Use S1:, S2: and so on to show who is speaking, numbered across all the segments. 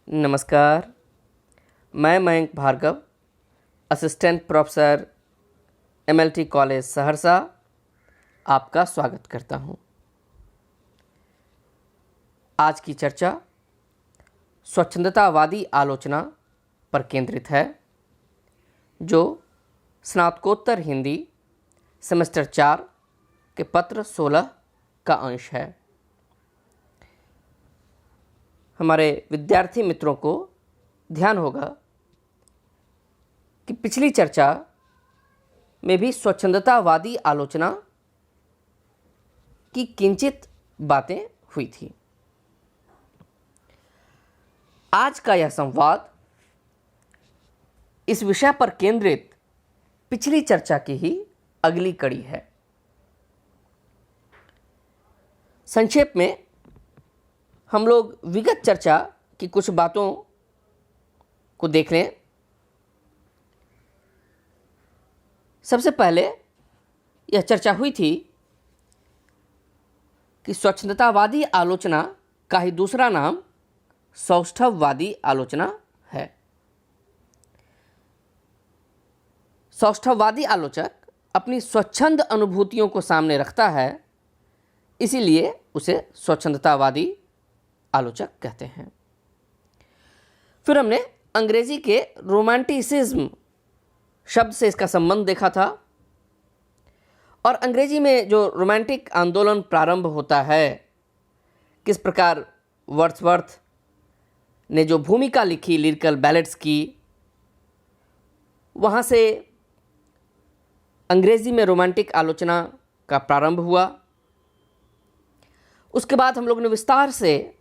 S1: नमस्कार। मैं Mayank Bhargav, assistant professor MLT college Saharsa, आपका स्वागत करता हूं। आज की चर्चा स्वच्छंदतावादी आलोचना पर केंद्रित है, जो स्नातकोत्तर हिंदी सेमेस्टर 4 के पत्र 16 का अंश है। हमारे विद्यार्थी मित्रों को ध्यान होगा कि पिछली चर्चा में भी स्वच्छंदतावादी आलोचना की किंचित बातें हुई थी। आज का यह संवाद इस विषय पर केंद्रित पिछली चर्चा की ही अगली कड़ी है। संक्षेप में हम लोग विगत चर्चा की कुछ बातों को देख लें। सबसे पहले यह चर्चा हुई थी कि स्वच्छंदतावादी आलोचना का ही दूसरा नाम सौष्ठववादी आलोचना है। सौष्ठववादी आलोचक अपनी स्वच्छंद अनुभूतियों को सामने रखता है, इसीलिए उसे स्वच्छंदतावादी आलोचक कहते हैं। फिर हमने अंग्रेजी के रोमांटिसिज्म शब्द से इसका संबंध देखा था, और अंग्रेजी में जो रोमांटिक आंदोलन प्रारंभ होता है, किस प्रकार वर्ड्सवर्थ ने जो भूमिका लिखी लिरिकल बैलेड्स की, वहाँ से अंग्रेजी में रोमांटिक आलोचना का प्रारंभ हुआ। उसके बाद हम लोग ने विस्तार से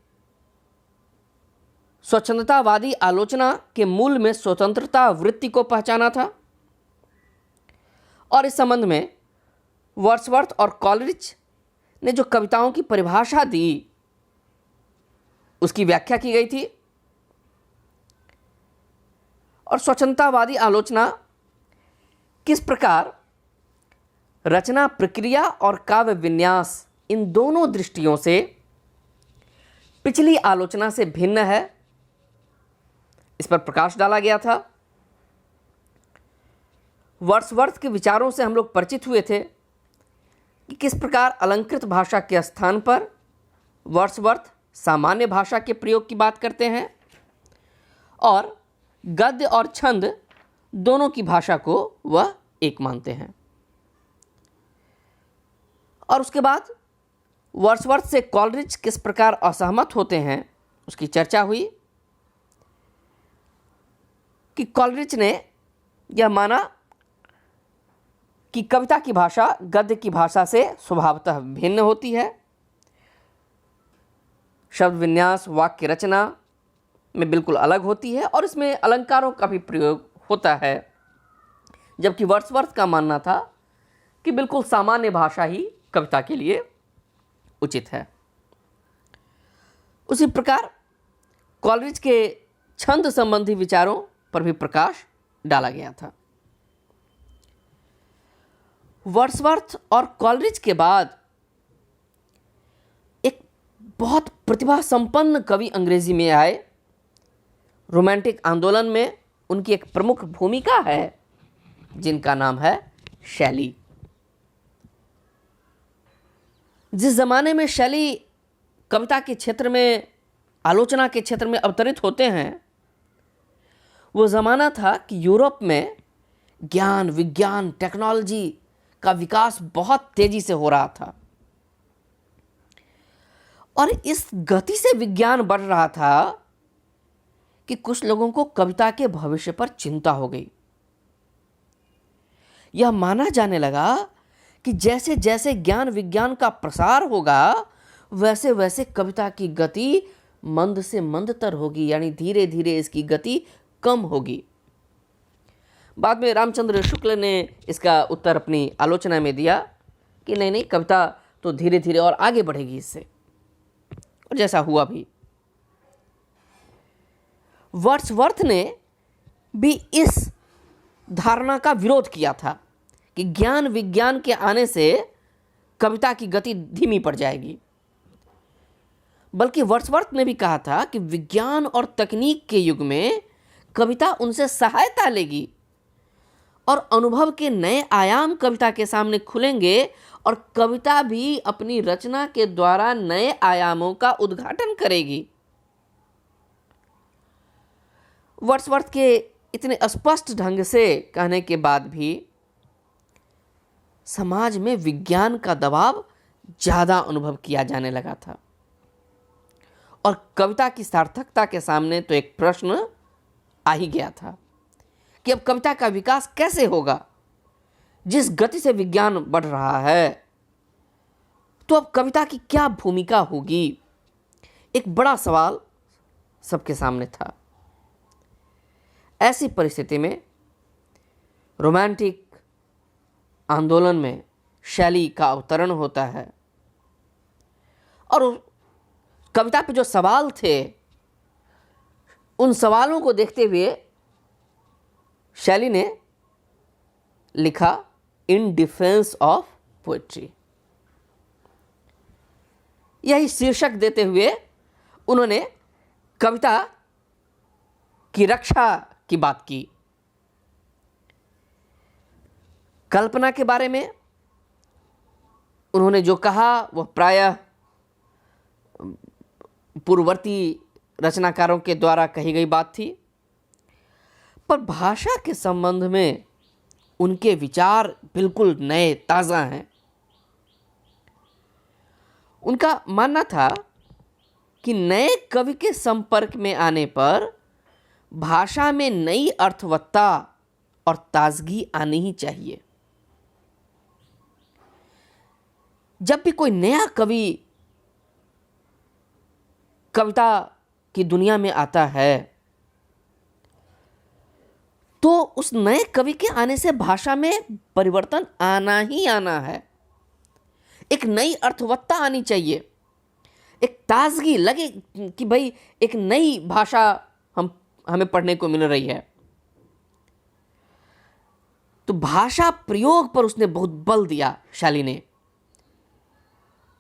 S1: स्वच्छंदतावादी आलोचना के मूल में स्वतंत्रता वृत्ति को पहचाना था, और इस संबंध में वर्ड्सवर्थ और कॉलरिज ने जो कविताओं की परिभाषा दी, उसकी व्याख्या की गई थी। और स्वच्छंदतावादी आलोचना किस प्रकार रचना प्रक्रिया और काव्य विन्यास, इन दोनों दृष्टियों से पिछली आलोचना से भिन्न है, इस पर प्रकाश डाला गया था। वर्ड्सवर्थ के विचारों से हम लोग परिचित हुए थे कि किस प्रकार अलंकृत भाषा के स्थान पर वर्ड्सवर्थ सामान्य भाषा के प्रयोग की बात करते हैं, और गद्य और छंद दोनों की भाषा को वह एक मानते हैं। और उसके बाद वर्ड्सवर्थ से कॉलरिज किस प्रकार असहमत होते हैं, उसकी चर्चा हुई कि कॉलरिज ने यह माना कि कविता की भाषा गद्य की भाषा से स्वभावतः भिन्न होती है। शब्द विन्यास, वाक्य रचना में बिल्कुल अलग होती है, और इसमें अलंकारों का भी प्रयोग होता है, जबकि वर्ड्सवर्थ का मानना था कि बिल्कुल सामान्य भाषा ही कविता के लिए उचित है। उसी प्रकार कॉलरिज के छंद संबंधी विचारों पर भी प्रकाश डाला गया था। वर्ड्सवर्थ और कॉलरिज के बाद एक बहुत प्रतिभा संपन्न कवि अंग्रेजी में आए। रोमांटिक आंदोलन में उनकी एक प्रमुख भूमिका है, जिनका नाम है शैली। जिस जमाने में शैली कविता के क्षेत्र में, आलोचना के क्षेत्र में अवतरित होते हैं, वो ज़माना था कि यूरोप में ज्ञान, विज्ञान, टेक्नोलॉजी का विकास बहुत तेजी से हो रहा था, और इस गति से विज्ञान बढ़ रहा था कि कुछ लोगों को कविता के भविष्य पर चिंता हो गई। यह माना जाने लगा कि जैसे जैसे ज्ञान विज्ञान का प्रसार होगा, वैसे वैसे कविता की गति मंद से मंदतर होगी, यानी धीरे धीरे इसकी गति कम होगी। बाद में रामचंद्र शुक्ल ने इसका उत्तर अपनी आलोचना में दिया कि नहीं, कविता तो धीरे धीरे और आगे बढ़ेगी इससे, और जैसा हुआ भी। वर्ड्सवर्थ ने भी इस धारणा का विरोध किया था कि ज्ञान विज्ञान के आने से कविता की गति धीमी पड़ जाएगी। बल्कि वर्ड्सवर्थ ने भी कहा था कि विज्ञान और तकनीक के युग में कविता उनसे सहायता लेगी और अनुभव के नए आयाम कविता के सामने खुलेंगे और कविता भी अपनी रचना के द्वारा नए आयामों का उद्घाटन करेगी। वर्ड्सवर्थ के इतने स्पष्ट ढंग से कहने के बाद भी समाज में विज्ञान का दबाव ज़्यादा अनुभव किया जाने लगा था और कविता की सार्थकता के सामने तो एक प्रश्न आ ही गया था कि अब कविता का विकास कैसे होगा। जिस गति से विज्ञान बढ़ रहा है तो अब कविता की क्या भूमिका होगी, एक बड़ा सवाल सबके सामने था। ऐसी परिस्थिति में रोमांटिक आंदोलन में शैली का अवतरण होता है और कविता पे जो सवाल थे उन सवालों को देखते हुए शैली ने लिखा इन डिफेंस ऑफ पोएट्री। यही शीर्षक देते हुए उन्होंने कविता की रक्षा की बात की। कल्पना के बारे में उन्होंने जो कहा वह प्रायः पूर्ववर्ती रचनाकारों के द्वारा कही गई बात थी, पर भाषा के संबंध में उनके विचार बिल्कुल नए ताज़ा हैं। उनका मानना था कि नए कवि के संपर्क में आने पर भाषा में नई अर्थवत्ता और ताजगी आनी ही चाहिए। जब भी कोई नया कवि कविता की दुनिया में आता है तो उस नए कवि के आने से भाषा में परिवर्तन आना ही आना है। एक नई अर्थवत्ता आनी चाहिए, एक ताजगी लगे कि भाई एक नई भाषा हमें पढ़ने को मिल रही है। तो भाषा प्रयोग पर उसने बहुत बल दिया शैली ने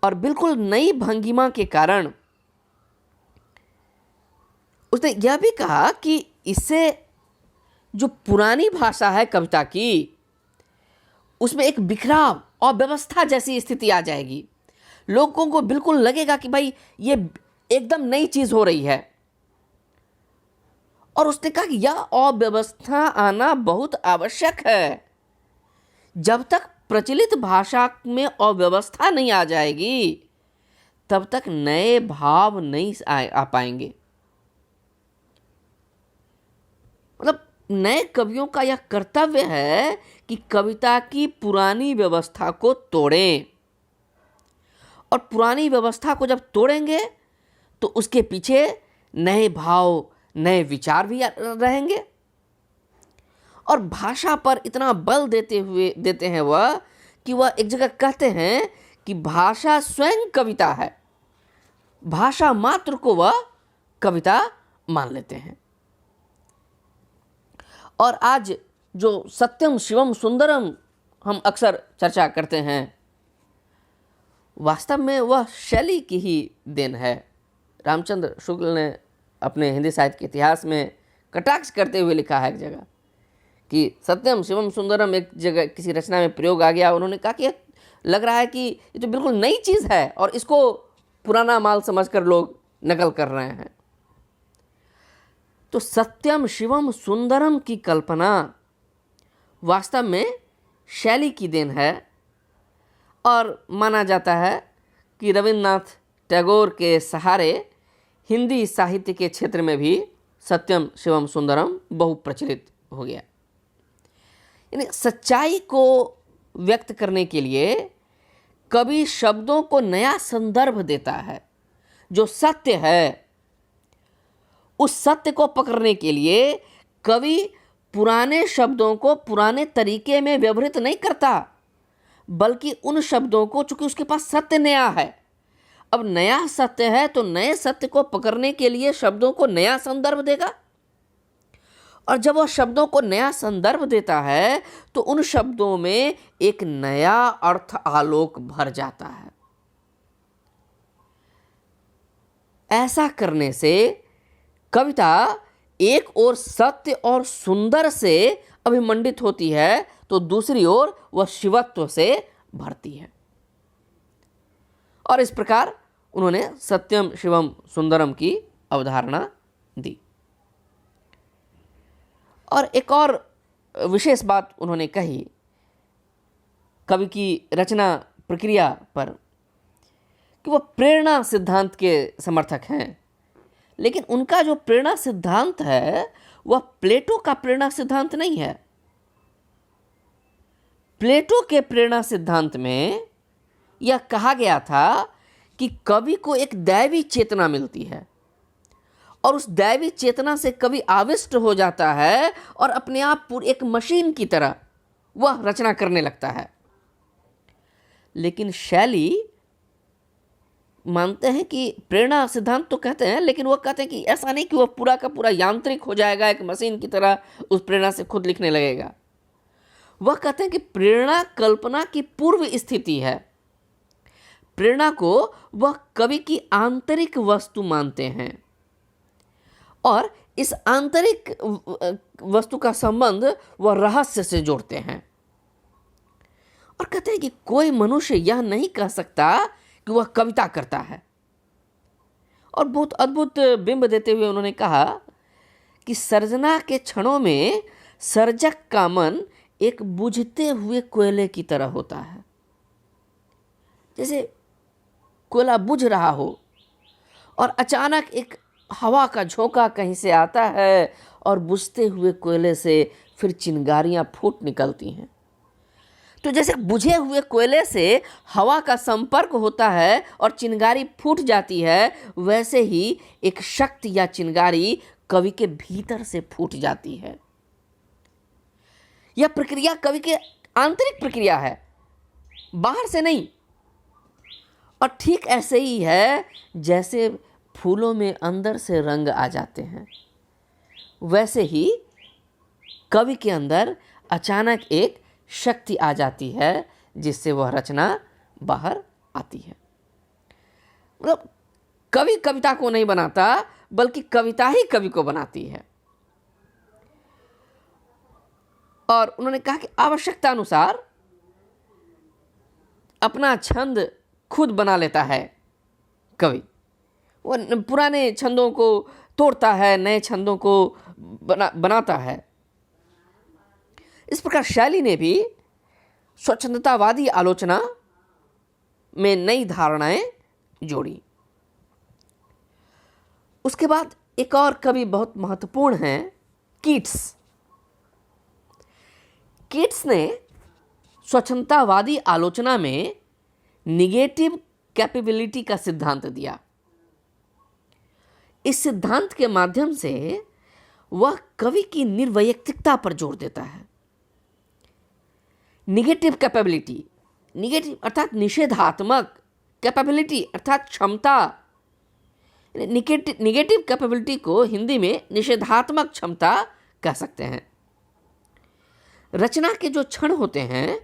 S1: और बिल्कुल नई भंगिमा के कारण उसने यह भी कहा कि इससे जो पुरानी भाषा है कविता की उसमें एक बिखराव और व्यवस्था जैसी स्थिति आ जाएगी। लोगों को बिल्कुल लगेगा कि भाई ये एकदम नई चीज हो रही है। और उसने कहा कि यह अव्यवस्था आना बहुत आवश्यक है। जब तक प्रचलित भाषा में अव्यवस्था नहीं आ जाएगी तब तक नए भाव नहीं आ पाएंगे। मतलब नए कवियों का यह कर्तव्य है कि कविता की पुरानी व्यवस्था को तोड़ें और पुरानी व्यवस्था को जब तोड़ेंगे तो उसके पीछे नए भाव नए विचार भी रहेंगे। और भाषा पर इतना बल देते हैं वह कि वह एक जगह कहते हैं कि भाषा स्वयं कविता है। भाषा मात्र को वह कविता मान लेते हैं। और आज जो सत्यम शिवम सुंदरम हम अक्सर चर्चा करते हैं वास्तव में वह शैली की ही देन है। रामचंद्र शुक्ल ने अपने हिंदी साहित्य के इतिहास में कटाक्ष करते हुए लिखा है एक जगह कि सत्यम शिवम सुंदरम एक जगह किसी रचना में प्रयोग आ गया। उन्होंने कहा कि लग रहा है कि ये तो बिल्कुल नई चीज़ है और इसको पुराना माल समझकर लोग नकल कर रहे हैं। तो सत्यम शिवम सुंदरम की कल्पना वास्तव में शैली की देन है और माना जाता है कि रविन्द्रनाथ टैगोर के सहारे हिंदी साहित्य के क्षेत्र में भी सत्यम शिवम सुंदरम बहुप्रचलित हो गया। यानी सच्चाई को व्यक्त करने के लिए कवि शब्दों को नया संदर्भ देता है। जो सत्य है उस सत्य को पकड़ने के लिए कवि पुराने शब्दों को पुराने तरीके में व्यवहृत नहीं करता, बल्कि उन शब्दों को, चूंकि उसके पास सत्य नया है, अब नया सत्य है तो नए सत्य को पकड़ने के लिए शब्दों को नया संदर्भ देगा। और जब वह शब्दों को नया संदर्भ देता है तो उन शब्दों में एक नया अर्थ आलोक भर जाता है। ऐसा करने से कविता एक ओर सत्य और सुंदर से अभिमंडित होती है तो दूसरी ओर वह शिवत्व से भरती है। और इस प्रकार उन्होंने सत्यम शिवम सुंदरम की अवधारणा दी। और एक और विशेष बात उन्होंने कही कवि की रचना प्रक्रिया पर कि वह प्रेरणा सिद्धांत के समर्थक हैं, लेकिन उनका जो प्रेरणा सिद्धांत है वह प्लेटो का प्रेरणा सिद्धांत नहीं है। प्लेटो के प्रेरणा सिद्धांत में यह कहा गया था कि कवि को एक दैवी चेतना मिलती है और उस दैवी चेतना से कवि आविष्ट हो जाता है और अपने आप पूरी एक मशीन की तरह वह रचना करने लगता है। लेकिन शैली मानते हैं कि प्रेरणा सिद्धांत तो कहते हैं, लेकिन वह कहते हैं कि ऐसा नहीं कि वह पूरा का पूरा यांत्रिक हो जाएगा, एक मशीन की तरह उस प्रेरणा से खुद लिखने लगेगा। वह कहते हैं कि प्रेरणा कल्पना की पूर्व स्थिति है। प्रेरणा को वह कवि की आंतरिक वस्तु मानते हैं और इस आंतरिक वस्तु का संबंध वह रहस्य से जोड़ते हैं और कहते हैं कि कोई मनुष्य यह नहीं कह सकता कि वह कविता करता है। और बहुत अद्भुत बिंब देते हुए उन्होंने कहा कि सर्जना के क्षणों में सर्जक का मन एक बुझते हुए कोयले की तरह होता है। जैसे कोयला बुझ रहा हो और अचानक एक हवा का झोंका कहीं से आता है और बुझते हुए कोयले से फिर चिंगारियां फूट निकलती हैं। तो जैसे बुझे हुए कोयले से हवा का संपर्क होता है और चिंगारी फूट जाती है, वैसे ही एक शक्ति या चिंगारी कवि के भीतर से फूट जाती है। यह प्रक्रिया कवि के आंतरिक प्रक्रिया है, बाहर से नहीं। और ठीक ऐसे ही है जैसे फूलों में अंदर से रंग आ जाते हैं, वैसे ही कवि के अंदर अचानक एक शक्ति आ जाती है जिससे वह रचना बाहर आती है। मतलब कवि कविता को नहीं बनाता, बल्कि कविता ही कवि को बनाती है। और उन्होंने कहा कि आवश्यकता अनुसार अपना छंद खुद बना लेता है कवि। वह पुराने छंदों को तोड़ता है, नए छंदों को बनाता है। इस प्रकार शैली ने भी स्वच्छंदतावादी आलोचना में नई धारणाएं जोड़ी। उसके बाद एक और कवि बहुत महत्वपूर्ण हैं, कीट्स। कीट्स ने स्वच्छंदतावादी आलोचना में निगेटिव कैपेबिलिटी का सिद्धांत दिया। इस सिद्धांत के माध्यम से वह कवि की निर्वैयक्तिकता पर जोर देता है। निगेटिव कैपेबिलिटी, निगेटिव अर्थात निषेधात्मक, कैपेबिलिटी अर्थात क्षमता। निगेटिव कैपेबिलिटी को हिंदी में निषेधात्मक क्षमता कह सकते हैं। रचना के जो क्षण होते हैं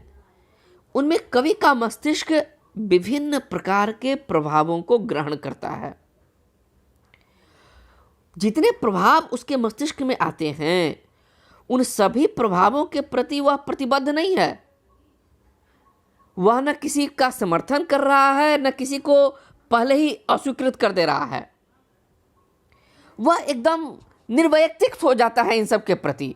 S1: उनमें कवि का मस्तिष्क विभिन्न प्रकार के प्रभावों को ग्रहण करता है। जितने प्रभाव उसके मस्तिष्क में आते हैं उन सभी प्रभावों के प्रति वह प्रतिबद्ध नहीं है। वह न किसी का समर्थन कर रहा है, न किसी को पहले ही अस्वीकृत कर दे रहा है। वह एकदम निर्वैयक्तिक हो जाता है इन सब के प्रति।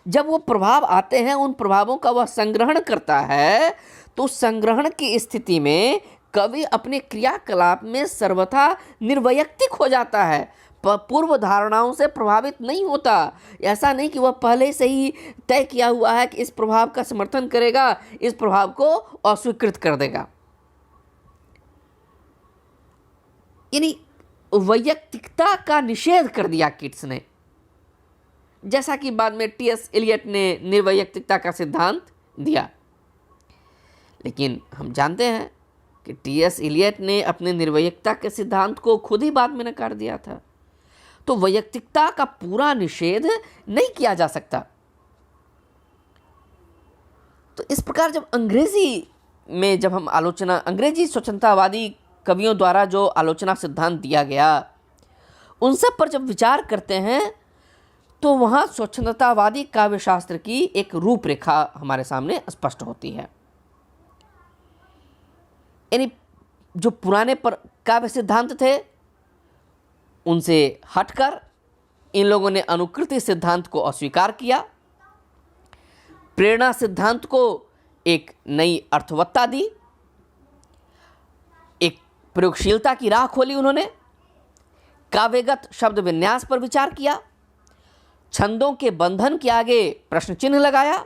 S1: जब वो प्रभाव आते हैं उन प्रभावों का वह संग्रहण करता है, तो संग्रहण की स्थिति में कवि अपने क्रियाकलाप में सर्वथा निर्वैयक्तिक हो जाता है, पूर्व धारणाओं से प्रभावित नहीं होता। ऐसा नहीं कि वह पहले से ही तय किया हुआ है कि इस प्रभाव का समर्थन करेगा, इस प्रभाव को अस्वीकृत कर देगा। यानी वैयक्तिकता का निषेध कर दिया कीट्स ने, जैसा कि बाद में टी.एस. एलियट ने निर्वैयक्तिकता का सिद्धांत दिया। लेकिन हम जानते हैं कि टी.एस. एलियट ने अपने निर्वैयक्तिकता के सिद्धांत को खुद ही बाद में नकार दिया था। तो वैयक्तिकता का पूरा निषेध नहीं किया जा सकता। तो इस प्रकार जब अंग्रेजी में जब हम आलोचना अंग्रेजी स्वच्छंदतावादी कवियों द्वारा जो आलोचना सिद्धांत दिया गया, उन सब पर जब विचार करते हैं तो वहाँ स्वच्छंदतावादी काव्यशास्त्र की एक रूपरेखा हमारे सामने स्पष्ट होती है। यानी जो पुराने पर काव्य सिद्धांत थे, उनसे हटकर इन लोगों ने अनुकृति सिद्धांत को अस्वीकार किया, प्रेरणा सिद्धांत को एक नई अर्थवत्ता दी, एक प्रयोगशीलता की राह खोली उन्होंने, काव्यगत शब्द विन्यास पर विचार किया, छंदों के बंधन के आगे प्रश्न चिन्ह लगाया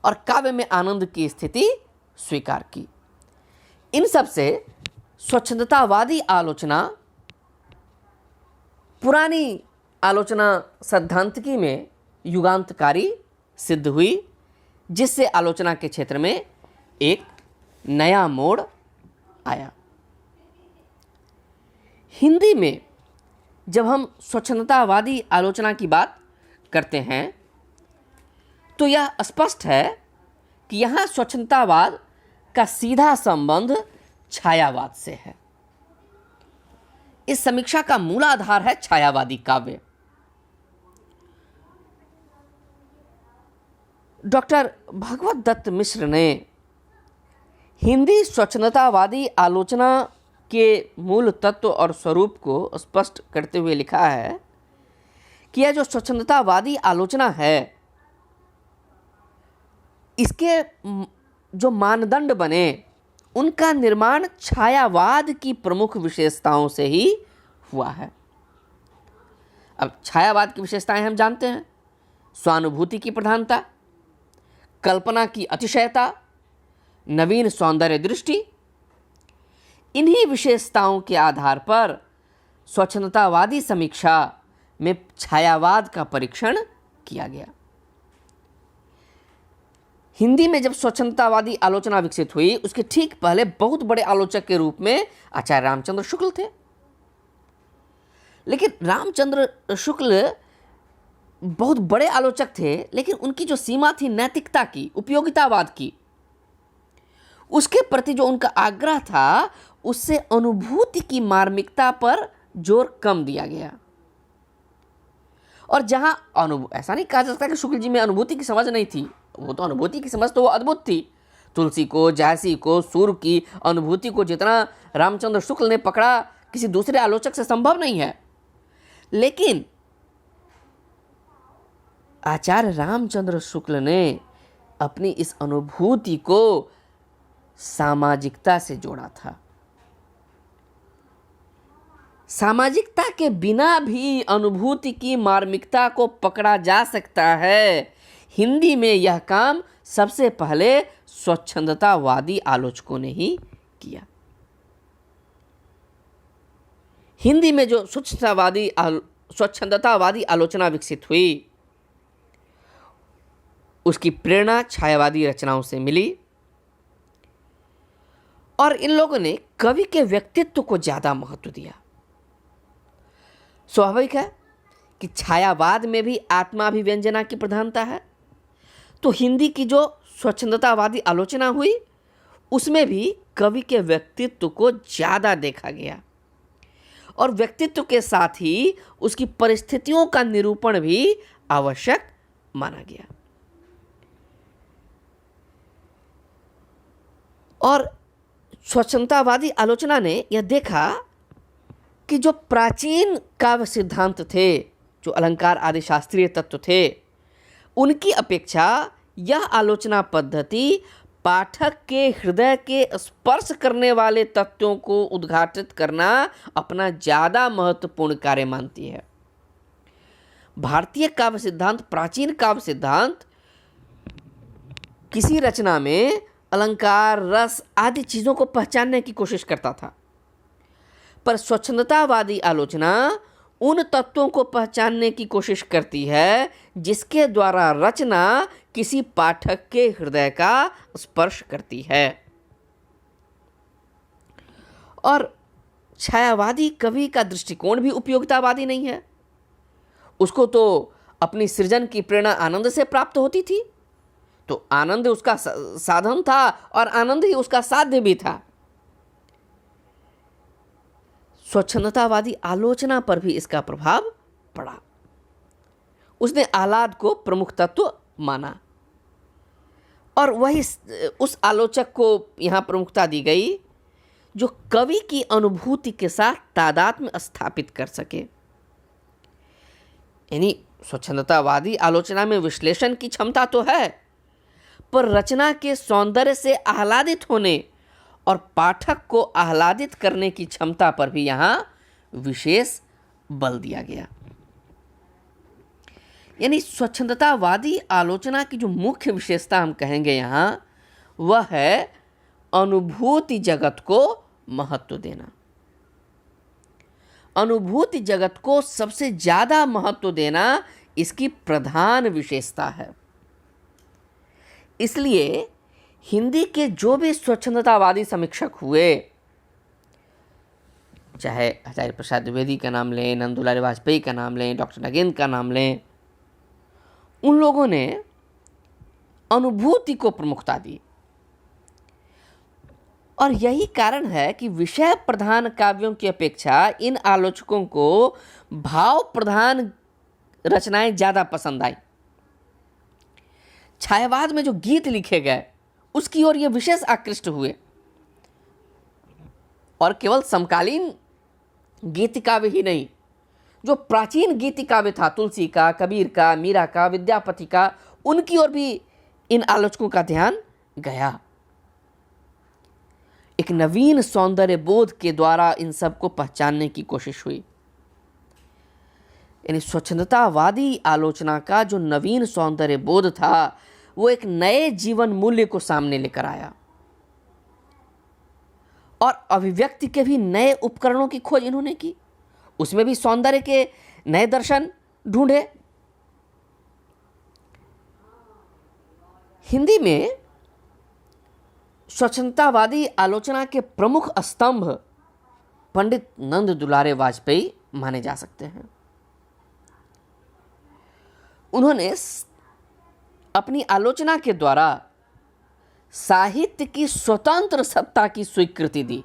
S1: और काव्य में आनंद की स्थिति स्वीकार की। इन सब से स्वच्छंदतावादी आलोचना पुरानी आलोचना सैद्धांतिकी में युगांतकारी सिद्ध हुई, जिससे आलोचना के क्षेत्र में एक नया मोड़ आया। हिंदी में जब हम स्वच्छंदतावादी आलोचना की बात करते हैं तो यह स्पष्ट है कि यहाँ स्वच्छंदतावाद का सीधा संबंध छायावाद से है। इस समीक्षा का मूलाधार है छायावादी काव्य। डॉक्टर भगवत दत्त मिश्र ने हिंदी स्वच्छंदतावादी आलोचना के मूल तत्व और स्वरूप को स्पष्ट करते हुए लिखा है कि यह जो स्वच्छंदतावादी आलोचना है, इसके जो मानदंड बने उनका निर्माण छायावाद की प्रमुख विशेषताओं से ही हुआ है। अब छायावाद की विशेषताएं हम जानते हैं: स्वानुभूति की प्रधानता, कल्पना की अतिशयता, नवीन सौंदर्य दृष्टि। इन्हीं विशेषताओं के आधार पर स्वच्छंदतावादी समीक्षा में छायावाद का परीक्षण किया गया। हिंदी में जब स्वच्छंदतावादी आलोचना विकसित हुई, उसके ठीक पहले बहुत बड़े आलोचक के रूप में आचार्य रामचंद्र शुक्ल थे। लेकिन रामचंद्र शुक्ल बहुत बड़े आलोचक थे, लेकिन उनकी जो सीमा थी नैतिकता की, उपयोगितावाद की, उसके प्रति जो उनका आग्रह था, उससे अनुभूति की मार्मिकता पर जोर कम दिया गया। और जहां ऐसा नहीं कहा जा सकता कि शुक्ल जी में अनुभूति की समझ नहीं थी, वो तो अनुभूति की समझ तो वो अद्भुत थी। तुलसी को, जायसी को, सूर्य की अनुभूति को जितना रामचंद्र शुक्ल ने पकड़ा, किसी दूसरे आलोचक से संभव नहीं है। लेकिन आचार्य रामचंद्र शुक्ल ने अपनी इस अनुभूति को सामाजिकता से जोड़ा था। सामाजिकता के बिना भी अनुभूति की मार्मिकता को पकड़ा जा सकता है। हिंदी में यह काम सबसे पहले स्वच्छंदतावादी आलोचकों ने ही किया। हिंदी में जो स्वच्छंदतावादी आलोचना विकसित हुई, उसकी प्रेरणा छायावादी रचनाओं से मिली और इन लोगों ने कवि के व्यक्तित्व को ज़्यादा महत्व दिया। स्वाभाविक है कि छायावाद में भी आत्माभिव्यंजना की प्रधानता है, तो हिंदी की जो स्वच्छंदतावादी आलोचना हुई, उसमें भी कवि के व्यक्तित्व को ज़्यादा देखा गया और व्यक्तित्व के साथ ही उसकी परिस्थितियों का निरूपण भी आवश्यक माना गया। और स्वच्छंदतावादी आलोचना ने यह देखा कि जो प्राचीन काव्य सिद्धांत थे, जो अलंकार आदि शास्त्रीय तत्व थे, उनकी अपेक्षा यह आलोचना पद्धति पाठक के हृदय के स्पर्श करने वाले तत्वों को उद्घाटित करना अपना ज़्यादा महत्वपूर्ण कार्य मानती है। भारतीय काव्य सिद्धांत, प्राचीन काव्य सिद्धांत किसी रचना में अलंकार, रस आदि चीज़ों को पहचानने की कोशिश करता था, पर स्वच्छंदतावादी आलोचना उन तत्वों को पहचानने की कोशिश करती है जिसके द्वारा रचना किसी पाठक के हृदय का स्पर्श करती है। और छायावादी कवि का दृष्टिकोण भी उपयोगितावादी नहीं है। उसको तो अपनी सृजन की प्रेरणा आनंद से प्राप्त होती थी, तो आनंद उसका साधन था और आनंद ही उसका साध्य भी था। स्वच्छंदतावादी आलोचना पर भी इसका प्रभाव पड़ा। उसने आह्लाद को प्रमुख तत्व माना और वही उस आलोचक को यहाँ प्रमुखता दी गई जो कवि की अनुभूति के साथ तादात्म्य स्थापित कर सके। यानी स्वच्छंदतावादी आलोचना में विश्लेषण की क्षमता तो है, पर रचना के सौंदर्य से आह्लादित होने और पाठक को आह्लादित करने की क्षमता पर भी यहाँ विशेष बल दिया गया। यानी स्वच्छंदतावादी आलोचना की जो मुख्य विशेषता हम कहेंगे यहाँ, वह है अनुभूति जगत को महत्व देना। अनुभूति जगत को सबसे ज्यादा महत्व देना इसकी प्रधान विशेषता है। इसलिए हिंदी के जो भी स्वच्छंदतावादी समीक्षक हुए, चाहे आचार्य प्रसाद द्विवेदी का नाम लें, नंद दुलारे वाजपेयी का नाम लें, डॉक्टर नगेंद्र का नाम लें, उन लोगों ने अनुभूति को प्रमुखता दी। और यही कारण है कि विषय प्रधान काव्यों की अपेक्षा इन आलोचकों को भाव प्रधान रचनाएं ज़्यादा पसंद आई। छायावाद में जो गीत लिखे गए उसकी ओर ये विशेष आकृष्ट हुए और केवल समकालीन गीत काव्य ही नहीं, जो प्राचीन गीत काव्य था, तुलसी का, कबीर का, मीरा का, विद्यापति का, उनकी ओर भी इन आलोचकों का ध्यान गया। एक नवीन सौंदर्य बोध के द्वारा इन सबको पहचानने की कोशिश हुई। यानी स्वच्छंदतावादी आलोचना का जो नवीन सौंदर्य बोध था, वो एक नए जीवन मूल्य को सामने लेकर आया और अभिव्यक्ति के भी नए उपकरणों की खोज इन्होंने की। उसमें भी सौंदर्य के नए दर्शन ढूंढे। हिंदी में स्वच्छंदतावादी आलोचना के प्रमुख स्तंभ पंडित नंद दुलारे वाजपेयी माने जा सकते हैं। उन्होंने अपनी आलोचना के द्वारा साहित्य की स्वतंत्र सत्ता की स्वीकृति दी।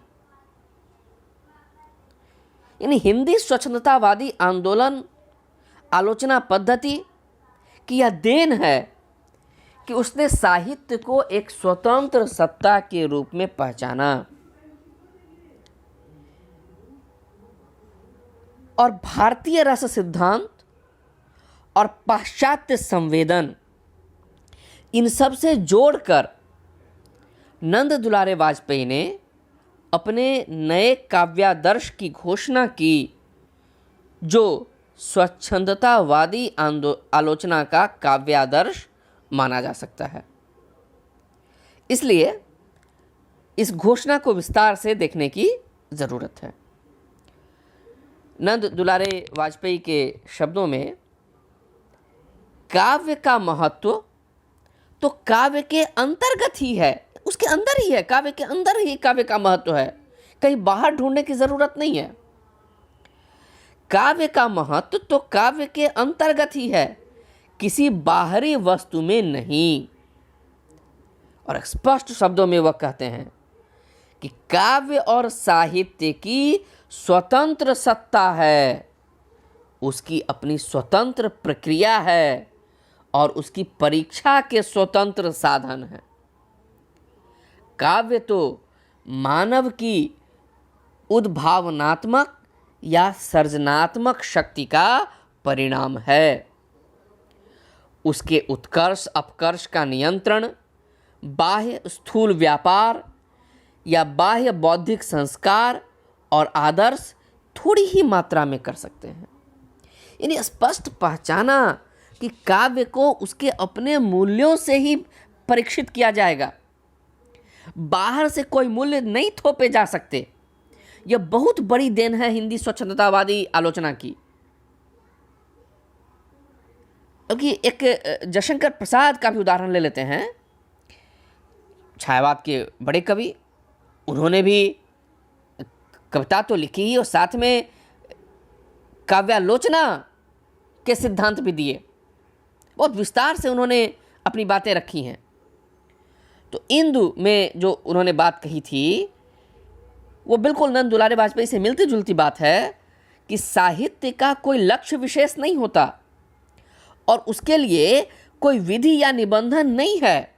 S1: यानी हिंदी स्वच्छंदतावादी आंदोलन आलोचना पद्धति की यह देन है कि उसने साहित्य को एक स्वतंत्र सत्ता के रूप में पहचाना और भारतीय रस सिद्धांत और पाश्चात्य संवेदन, इन सब से जोड़कर नंद दुलारे वाजपेयी ने अपने नए काव्यादर्श की घोषणा की, जो स्वच्छंदतावादी आलोचना का काव्यादर्श माना जा सकता है। इसलिए इस घोषणा को विस्तार से देखने की जरूरत है। नंद दुलारे वाजपेयी के शब्दों में काव्य का महत्व तो काव्य के अंतर्गत ही है, उसके अंदर ही है, काव्य के अंदर ही काव्य का महत्व है, कहीं बाहर ढूंढने की जरूरत नहीं है। काव्य का महत्व तो काव्य के अंतर्गत ही है, किसी बाहरी वस्तु में नहीं। और स्पष्ट शब्दों में वह कहते हैं कि काव्य और साहित्य की स्वतंत्र सत्ता है, उसकी अपनी स्वतंत्र प्रक्रिया है और उसकी परीक्षा के स्वतंत्र साधन है। काव्य तो मानव की उद्भावनात्मक या सर्जनात्मक शक्ति का परिणाम है। उसके उत्कर्ष अपकर्ष का नियंत्रण बाह्य स्थूल व्यापार या बाह्य बौद्धिक संस्कार और आदर्श थोड़ी ही मात्रा में कर सकते हैं। यानी स्पष्ट पहचाना कि काव्य को उसके अपने मूल्यों से ही परीक्षित किया जाएगा, बाहर से कोई मूल्य नहीं थोपे जा सकते। यह बहुत बड़ी देन है हिंदी स्वच्छंदतावादी आलोचना की। क्योंकि एक जयशंकर प्रसाद का भी उदाहरण ले लेते हैं, छायावाद के बड़े कवि, उन्होंने भी कविता तो लिखी ही और साथ में काव्यालोचना के सिद्धांत भी दिए। बहुत विस्तार से उन्होंने अपनी बातें रखी हैं। तो इंदु में जो उन्होंने बात कही थी वो बिल्कुल नंद दुलारे वाजपेयी से मिलती जुलती बात है कि साहित्य का कोई लक्ष्य विशेष नहीं होता और उसके लिए कोई विधि या निबंधन नहीं है,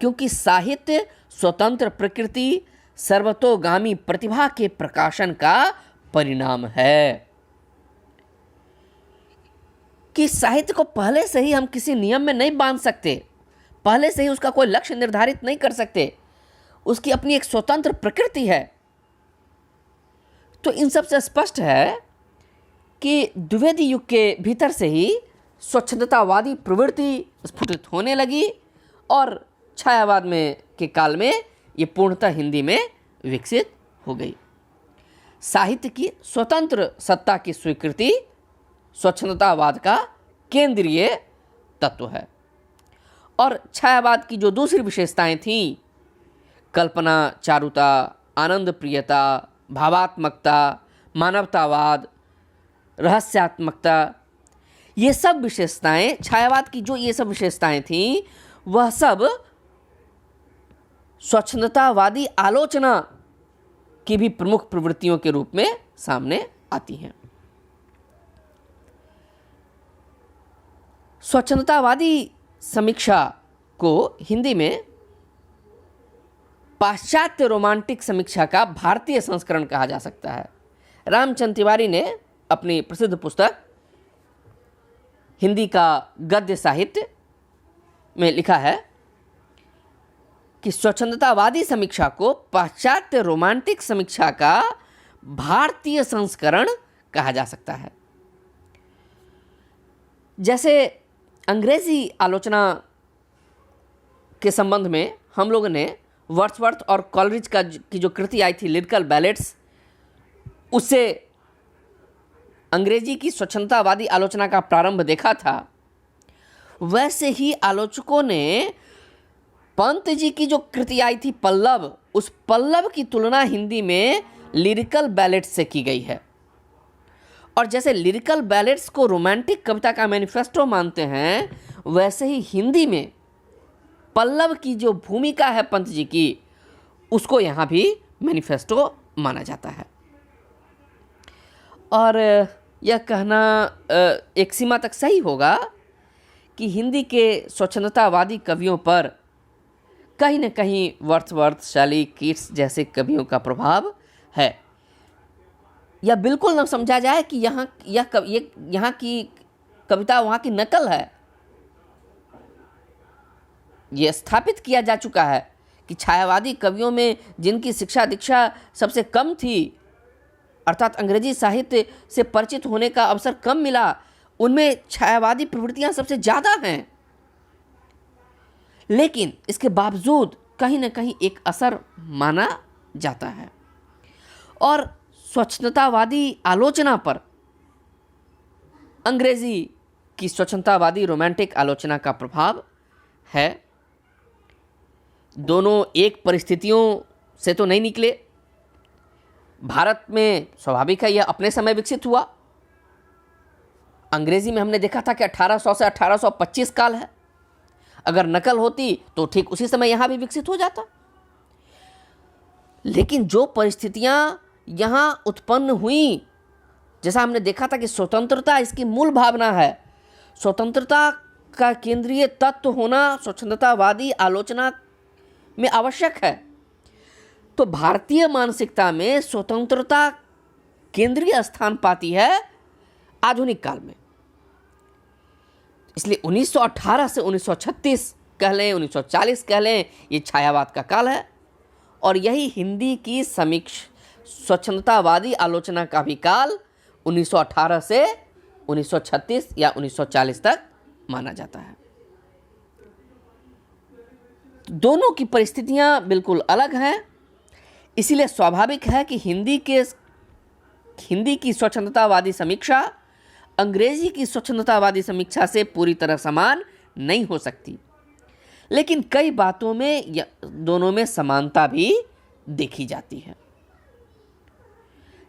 S1: क्योंकि साहित्य स्वतंत्र प्रकृति सर्वतोगामी प्रतिभा के प्रकाशन का परिणाम है। कि साहित्य को पहले से ही हम किसी नियम में नहीं बांध सकते, पहले से ही उसका कोई लक्ष्य निर्धारित नहीं कर सकते, उसकी अपनी एक स्वतंत्र प्रकृति है। तो इन सब से स्पष्ट है कि द्विवेदी युग के भीतर से ही स्वच्छंदतावादी प्रवृत्ति स्फुटित होने लगी और छायावाद में के काल में ये पूर्णतः हिंदी में विकसित हो गई। साहित्य की स्वतंत्र सत्ता की स्वीकृति स्वच्छंदतावाद का केंद्रीय तत्व है। और छायावाद की जो दूसरी विशेषताएं थीं, कल्पना चारुता, आनंद प्रियता, भावात्मकता, मानवतावाद, रहस्यात्मकता, ये सब विशेषताएं, छायावाद की जो ये सब विशेषताएं थीं, वह सब स्वच्छंदतावादी आलोचना की भी प्रमुख प्रवृत्तियों के रूप में सामने आती हैं। स्वच्छंदतावादी समीक्षा को हिंदी में पाश्चात्य रोमांटिक समीक्षा का भारतीय संस्करण कहा जा सकता है। रामचंद्र तिवारी ने अपनी प्रसिद्ध पुस्तक हिंदी का गद्य साहित्य में लिखा है कि स्वच्छंदतावादी समीक्षा को पाश्चात्य रोमांटिक समीक्षा का भारतीय संस्करण कहा जा सकता है। जैसे अंग्रेजी आलोचना के संबंध में हम लोगों ने वर्ड्सवर्थ और कॉलरिज की जो कृति आई थी लिरिकल बैलेट्स, उससे अंग्रेजी की स्वच्छंदतावादी आलोचना का प्रारंभ देखा था, वैसे ही आलोचकों ने पंत जी की जो कृति आई थी पल्लव, उस पल्लव की तुलना हिंदी में लिरिकल बैलेट्स से की गई है। और जैसे लिरिकल बैलेट्स को रोमांटिक कविता का मैनिफेस्टो मानते हैं, वैसे ही हिंदी में पल्लव की जो भूमिका है पंत जी की, उसको यहाँ भी मैनिफेस्टो माना जाता है। और यह कहना एक सीमा तक सही होगा कि हिंदी के स्वच्छंदतावादी कवियों पर कहीं न कहीं वर्ड्सवर्थ, शैली, कीट्स जैसे कवियों का प्रभाव है। यह बिल्कुल न समझा जाए कि यहाँ की कविता वहाँ की नकल है। यह स्थापित किया जा चुका है कि छायावादी कवियों में जिनकी शिक्षा दीक्षा सबसे कम थी, अर्थात अंग्रेजी साहित्य से परिचित होने का अवसर कम मिला, उनमें छायावादी प्रवृत्तियां सबसे ज़्यादा हैं। लेकिन इसके बावजूद कहीं न कहीं एक असर माना जाता है और स्वच्छंदतावादी आलोचना पर अंग्रेजी की स्वच्छंदतावादी रोमांटिक आलोचना का प्रभाव है। दोनों एक परिस्थितियों से तो नहीं निकले। भारत में स्वाभाविक है यह अपने समय विकसित हुआ। अंग्रेजी में हमने देखा था कि 1800 से 1825 काल है। अगर नकल होती तो ठीक उसी समय यहां भी विकसित हो जाता। लेकिन जो परिस्थितियां यहां उत्पन्न हुई, जैसा हमने देखा था कि स्वतंत्रता इसकी मूल भावना है, स्वतंत्रता का केंद्रीय तत्व होना स्वच्छंदतावादी आलोचना में आवश्यक है। तो भारतीय मानसिकता में स्वतंत्रता केंद्रीय स्थान पाती है आधुनिक काल में। इसलिए 1918 से 1936 कह लें, 1940 कह लें, ये छायावाद का काल है और यही हिंदी की स्वच्छंदतावादी आलोचना का भी काल 1918 से 1936 या 1940 तक माना जाता है। दोनों की परिस्थितियां बिल्कुल अलग हैं। इसीलिए स्वाभाविक है कि हिंदी की स्वच्छंदतावादी समीक्षा अंग्रेजी की स्वच्छंदतावादी समीक्षा से पूरी तरह समान नहीं हो सकती, लेकिन कई बातों में दोनों में समानता भी देखी जाती है।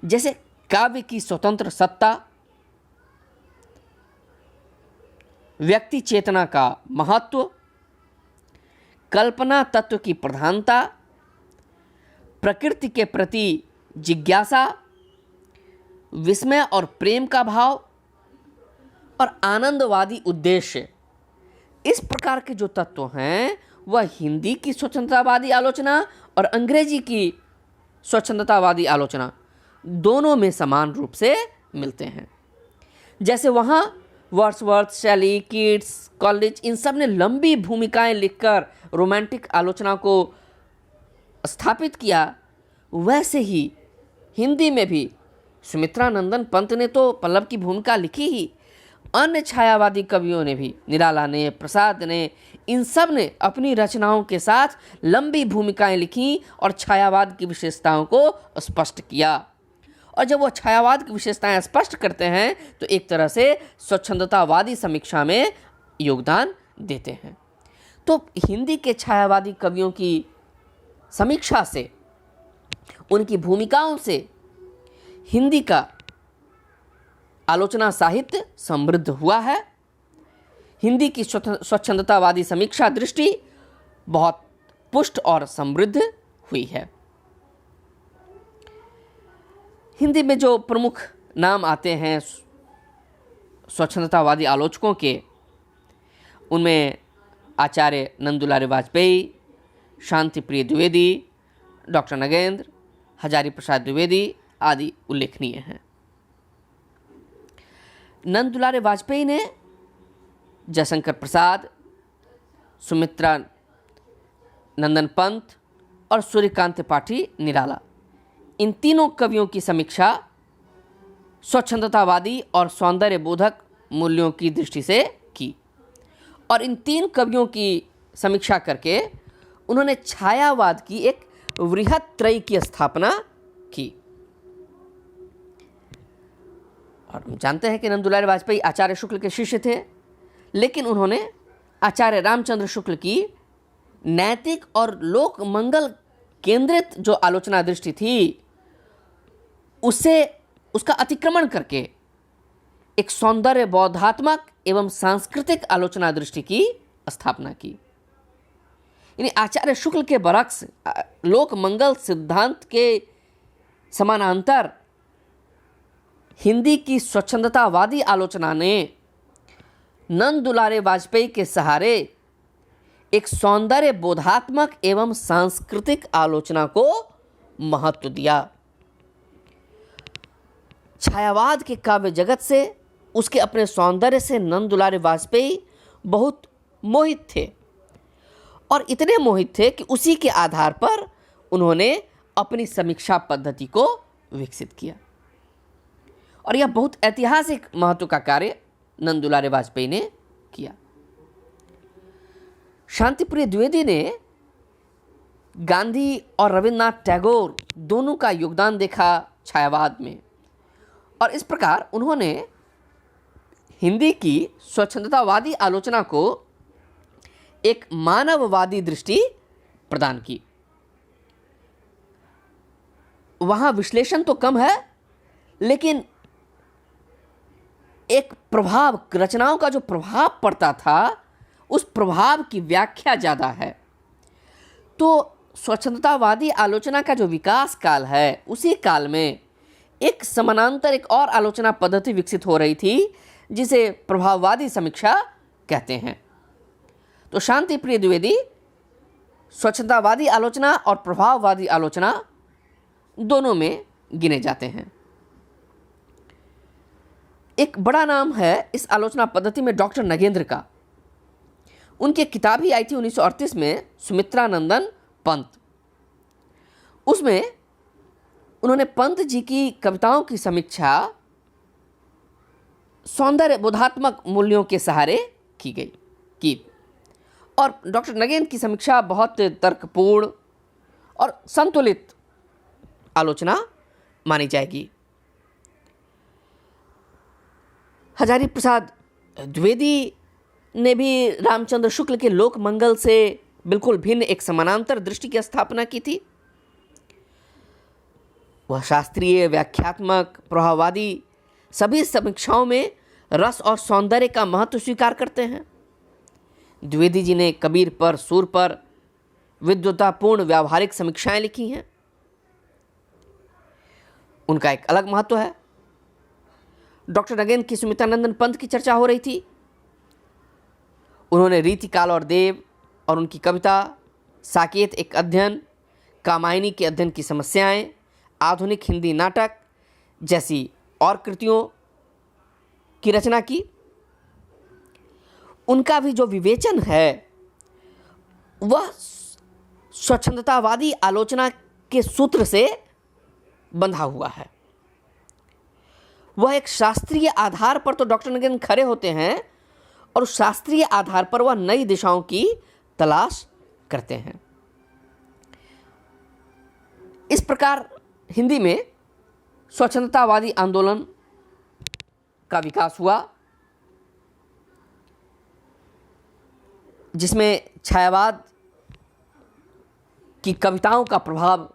S1: जैसे काव्य की स्वतंत्र सत्ता, व्यक्ति चेतना का महत्व, कल्पना तत्व की प्रधानता, प्रकृति के प्रति जिज्ञासा, विस्मय और प्रेम का भाव और आनंदवादी उद्देश्य, इस प्रकार के जो तत्व हैं वह हिंदी की स्वच्छंदतावादी आलोचना और अंग्रेजी की स्वच्छंदतावादी आलोचना दोनों में समान रूप से मिलते हैं। जैसे वहाँ वर्ड्सवर्थ, शैली, कीट्स, कॉलेज, इन सब ने लंबी भूमिकाएं लिखकर रोमांटिक आलोचना को स्थापित किया, वैसे ही हिंदी में भी सुमित्रा नंदन पंत ने तो पल्लव की भूमिका लिखी ही, अन्य छायावादी कवियों ने भी, निराला ने, प्रसाद ने, इन सब ने अपनी रचनाओं के साथ लंबी भूमिकाएं लिखी और छायावाद की विशेषताओं को स्पष्ट किया। और जब वो छायावाद की विशेषताएं स्पष्ट करते हैं तो एक तरह से स्वच्छंदतावादी समीक्षा में योगदान देते हैं। तो हिंदी के छायावादी कवियों की समीक्षा से, उनकी भूमिकाओं से हिंदी का आलोचना साहित्य समृद्ध हुआ है। हिंदी की स्वच्छंदतावादी समीक्षा दृष्टि बहुत पुष्ट और समृद्ध हुई है। हिंदी में जो प्रमुख नाम आते हैं स्वच्छंदतावादी आलोचकों के, उनमें आचार्य नंदुलारे वाजपेयी, शांति प्रिय द्विवेदी, डॉक्टर नगेंद्र, हजारी प्रसाद द्विवेदी आदि उल्लेखनीय हैं। नंदुलारे वाजपेयी ने जयशंकर प्रसाद, सुमित्रा नंदन पंत और सूर्यकांत त्रिपाठी निराला, इन तीनों कवियों की समीक्षा स्वच्छंदतावादी और सौंदर्य बोधक मूल्यों की दृष्टि से की। और इन तीन कवियों की समीक्षा करके उन्होंने छायावाद की एक वृहत त्रयी की स्थापना की। और हम जानते हैं कि नंदुलारे वाजपेयी आचार्य शुक्ल के शिष्य थे, लेकिन उन्होंने आचार्य रामचंद्र शुक्ल की नैतिक और लोक मंगल केंद्रित जो आलोचना दृष्टि थी, उसका अतिक्रमण करके एक सौंदर्य बौद्धात्मक एवं सांस्कृतिक आलोचना दृष्टि की स्थापना की। यानी आचार्य शुक्ल के बरक्स लोक मंगल सिद्धांत के समानांतर हिंदी की स्वच्छंदतावादी आलोचना ने नंदुलारे वाजपेयी के सहारे एक सौंदर्य बोधात्मक एवं सांस्कृतिक आलोचना को महत्व दिया। छायावाद के काव्य जगत से, उसके अपने सौंदर्य से नंदुलारे वाजपेयी बहुत मोहित थे, और इतने मोहित थे कि उसी के आधार पर उन्होंने अपनी समीक्षा पद्धति को विकसित किया। और यह बहुत ऐतिहासिक महत्व का कार्य नंदुलारे वाजपेयी ने किया। शांतिप्रिय द्विवेदी ने गांधी और रविन्द्रनाथ टैगोर दोनों का योगदान देखा छायावाद में, और इस प्रकार उन्होंने हिंदी की स्वच्छंदतावादी आलोचना को एक मानववादी दृष्टि प्रदान की। वहाँ विश्लेषण तो कम है, लेकिन एक प्रभाव, रचनाओं का जो प्रभाव पड़ता था, उस प्रभाव की व्याख्या ज़्यादा है। तो स्वच्छंदतावादी आलोचना का जो विकास काल है, उसी काल में एक समानांतर एक और आलोचना पद्धति विकसित हो रही थी, जिसे प्रभाववादी समीक्षा कहते हैं। तो शांति प्रिय द्विवेदी स्वच्छंदतावादी आलोचना और प्रभाववादी आलोचना दोनों में गिने जाते हैं। एक बड़ा नाम है इस आलोचना पद्धति में डॉक्टर नगेंद्र का। उनकी किताब ही आई थी 1938 में, सुमित्रा नंदन पंत। उसमें उन्होंने पंत जी की कविताओं की समीक्षा सौंदर्य बोधात्मक मूल्यों के सहारे की। और डॉक्टर नगेंद्र की समीक्षा बहुत तर्कपूर्ण और संतुलित आलोचना मानी जाएगी। हजारी प्रसाद द्विवेदी ने भी रामचंद्र शुक्ल के लोक मंगल से बिल्कुल भिन्न एक समानांतर दृष्टि की स्थापना की थी। वह शास्त्रीय, व्याख्यात्मक, प्रभाववादी सभी समीक्षाओं में रस और सौंदर्य का महत्व स्वीकार करते हैं। द्विवेदी जी ने कबीर पर, सूर पर विद्वतापूर्ण व्यावहारिक समीक्षाएं लिखी हैं। उनका एक अलग महत्व है। डॉक्टर नगेंद्र की सुमित्रानंदन पंत की चर्चा हो रही थी। उन्होंने रीति काल और देव और उनकी कविता, साकेत एक अध्ययन, कामायनी के अध्ययन की समस्याएं, आधुनिक हिंदी नाटक जैसी और कृतियों की रचना की। उनका भी जो विवेचन है वह स्वच्छंदतावादी आलोचना के सूत्र से बंधा हुआ है। वह एक शास्त्रीय आधार पर तो डॉक्टर नगेंद्र खड़े होते हैं और उस शास्त्रीय आधार पर वह नई दिशाओं की तलाश करते हैं। इस प्रकार हिंदी में स्वच्छंदतावादी आंदोलन का विकास हुआ, जिसमें छायावाद की कविताओं का प्रभाव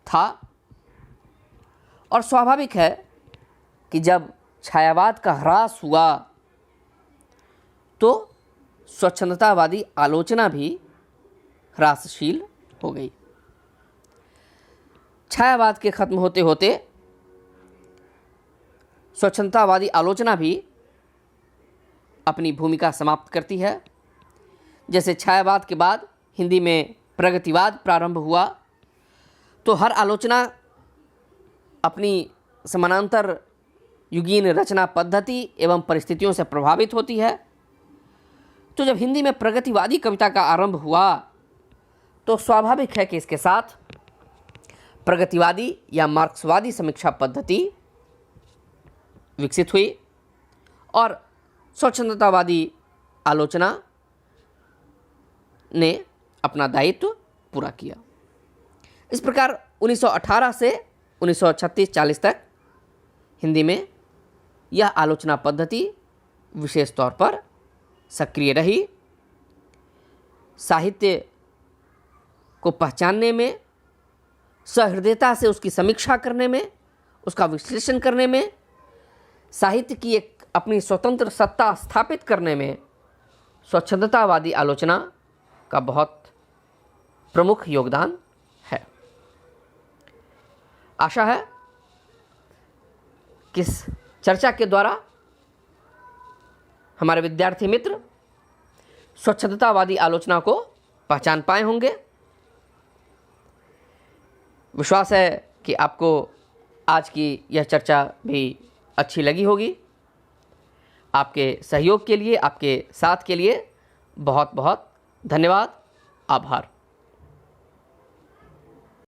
S1: था। और स्वाभाविक है कि जब छायावाद का ह्रास हुआ तो स्वच्छंदतावादी आलोचना भी ह्रासशील हो गई। छायावाद के खत्म होते होते स्वच्छंदतावादी आलोचना भी अपनी भूमिका समाप्त करती है। जैसे छायावाद के बाद हिंदी में प्रगतिवाद प्रारंभ हुआ तो हर आलोचना अपनी समानांतर युगीन रचना पद्धति एवं परिस्थितियों से प्रभावित होती है। तो जब हिंदी में प्रगतिवादी कविता का आरंभ हुआ तो स्वाभाविक है कि इसके साथ प्रगतिवादी या मार्क्सवादी समीक्षा पद्धति विकसित हुई और स्वच्छंदतावादी आलोचना ने अपना दायित्व पूरा किया। इस प्रकार 1918 से 1936-40 तक हिंदी में यह आलोचना पद्धति विशेष तौर पर सक्रिय रही। साहित्य को पहचानने में, सहृदयता से उसकी समीक्षा करने में, उसका विश्लेषण करने में, साहित्य की एक अपनी स्वतंत्र सत्ता स्थापित करने में स्वच्छंदतावादी आलोचना का बहुत प्रमुख योगदान है। आशा है कि इस चर्चा के द्वारा हमारे विद्यार्थी मित्र स्वच्छंदतावादी आलोचना को पहचान पाए होंगे। विश्वास है कि आपको आज की यह चर्चा भी अच्छी लगी होगी। आपके सहयोग के लिए, आपके साथ के लिए बहुत बहुत धन्यवाद, आभार।